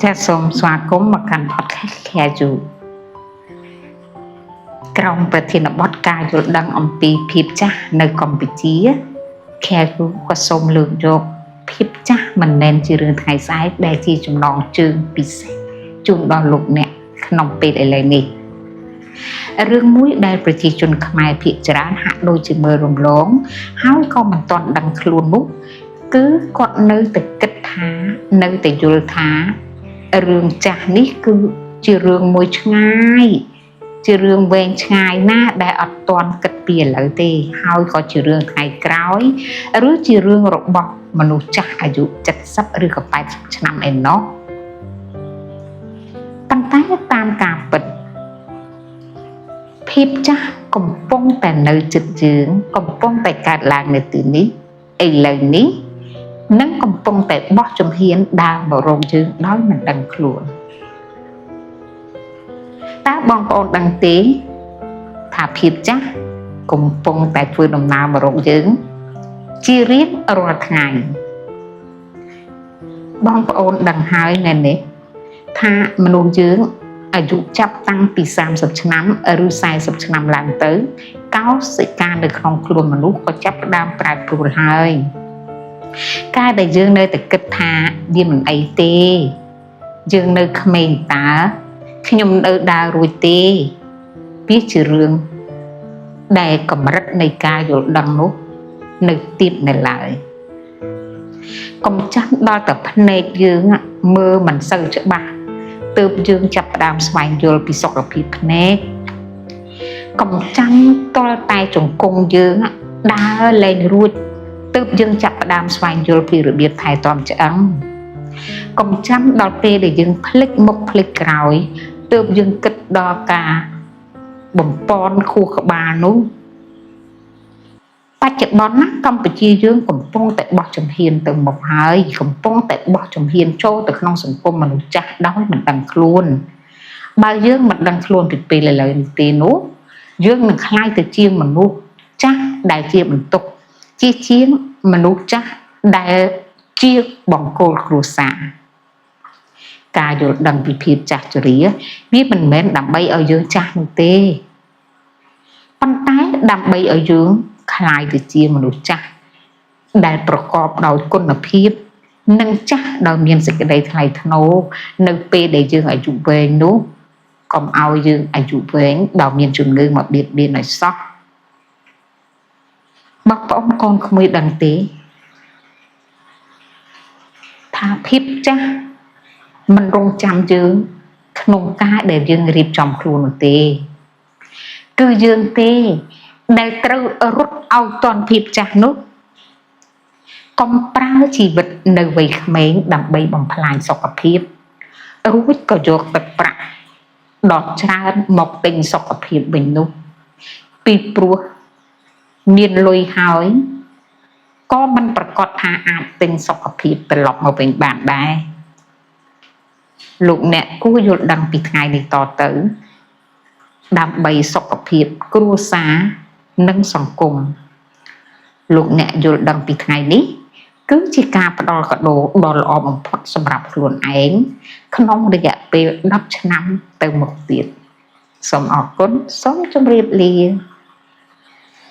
ចាសសូមស្វាគមន៍មកកាន់ podcast ខែជូក្រុមប្រធានបទការយល់ដឹងអំពីភាពចាស់នៅកម្ពុជាខែជូក៏សូមលើកយកភាពចាស់មិនមែនជារឿងថ្ងៃស្អែកដែលជាចំណងជើងពិសេសជូនដល់លោកអ្នកក្នុងពេលឥឡូវនេះរឿងមួយដែលប្រជាជនខ្មែរភាគច្រើនហាក់ដូចជាមើលរំលងហើយក៏មិនទាន់ដឹងខ្លួននោះគឺគាត់នៅតែគិតថានៅតែយល់ថារឿងចាស់នេះគឺជារឿងមួយឆ្ងាយជារឿងវែងឆ្ងាយណាស់ដែលអត់ទាន់គិតពីឥឡូវទេហើយក៏ជារឿងថ្ងៃក្រោយឬជារឿងរបស់មនុស្សចាស់អាយុ70ឬក៏80ឆ្នាំឯណោះប៉ុន្តែតាមការពិតភាពចាស់កំពុងតែនៅជិតយើងកំពុងតែកើតឡើងនៅទីនេះឥឡូវនេះនឹងកំពុងតែបោះជំហានដើរមករកយើងដោយមិនដឹងខ្លួនតើបងប្អូនដឹងទេថាភាពចាស់កំពុងតែធ្វើដំណើរមករកយើងជារៀងរាល់ថ្ងៃបងប្អូនដឹងហើយណែនេះថាមនុស្សយើងអាយុចាប់តាំងពី30ឆ្នាំឬ40ឆ្នាំឡើងទៅកោសិកានៅក្នុងខ្លួនមនុស្សក៏ចាប់ផ្ដើមប្រែប្រួលហើយការដែលយើងនៅតែគិតថាវាមិនអីទេយើងនៅក្មេងតើខ្ញុំនៅដើររួចទេវាជារឿងដែលកម្រិតនៃការយល់ដឹងនោះនៅទៀតនៅឡើយកុំចាំដល់តែភ្នែកយើងមើលមិនសូវច្បាស់ទើបយើងចាប់ផ្ដើមស្វែងយល់ពីសុខភាពភ្នែកកុំចាំតលតែជង្គង់យើងដើរលែងរួចទើបយើងចាប់ផ្ដើមស្វែងយល់ពីរបៀបថែទាំឆ្អឹងកុំចាំដល់ពេលដែលយើងភ្លេចមុខភ្លេចក្រោយទើបយើងគិតដល់ការបំពន់ខួរក្បាលនោះបច្ចុប្បន្នណាកម្ពុជាយើងកំពុងតែបោះជំហានទៅមុខហើយកំពុងតែបោះជំហានចូលទៅក្នុងសង្គមមនុស្សចាស់ដោយមិនដឹងខ្លួនបើយើងមិនដឹងខ្លួនពីពេលឥឡូវនេះទេនោះយើងនឹងក្លាយទៅជាមនុស្សចាស់ដែលជាបន្ទុកជាមនុស្សចាស់ដែលជាបង្គោលគ្រួសារការយល់ដឹងពីភាពចាស់ជរាវាមិនមែនដើម្បីឲ្យយើងចាស់នោះទេប៉ុន្តែដើម្បីឲ្យយើងក្លាយទៅជាមនុស្សចាស់ដែលប្រកបដោយគុណភាពនិងចាស់ដោយមានសេចក្តីថ្លៃថ្នូរនៅពេលដែលយើងអាយុវែងនោះកុំឲ្យយើងអាយុវែងដោយមានជំងឺមកបៀតបៀនឲ្យសោះបងប្អូនកូនក្មួយដឹងទេថាភាពចាស់មិនរងចាំយើងក្នុងការដែលយើងរៀបចំខ្លួននោះទេគឺយើងទេដែលត្រូវរត់ឲ្យតន់ភាពចាស់នោះកុំប្រើជីវិតនៅវ័យក្មេងដើម្បីបំផ្លាញសុខភាពរួចក៏យកទឹកប្រាក់ដ៏ច្រើនមកទិញសុខភាពវិញនោះពីព្រោះមានលុយហើយក៏មិនប្រកាសថាអាចទិញសុខភាពត្រឡប់មកវិញបានដែរលោកអ្នកគួរយល់ដឹងពីថ្ងៃនេះតទៅដើម្បីសុខភាពគ្រួសារនិងសង្គមលោកអ្នកយល់ដឹងពីថ្ងៃនេះគឺជាការផ្ដល់កាដូដ៏ល្អបំផុតសម្រាប់ខ្លួនឯងក្នុងរយៈពេល10ឆ្នាំទៅមុខទៀតសូមអរគុណសូមជម្រាបលា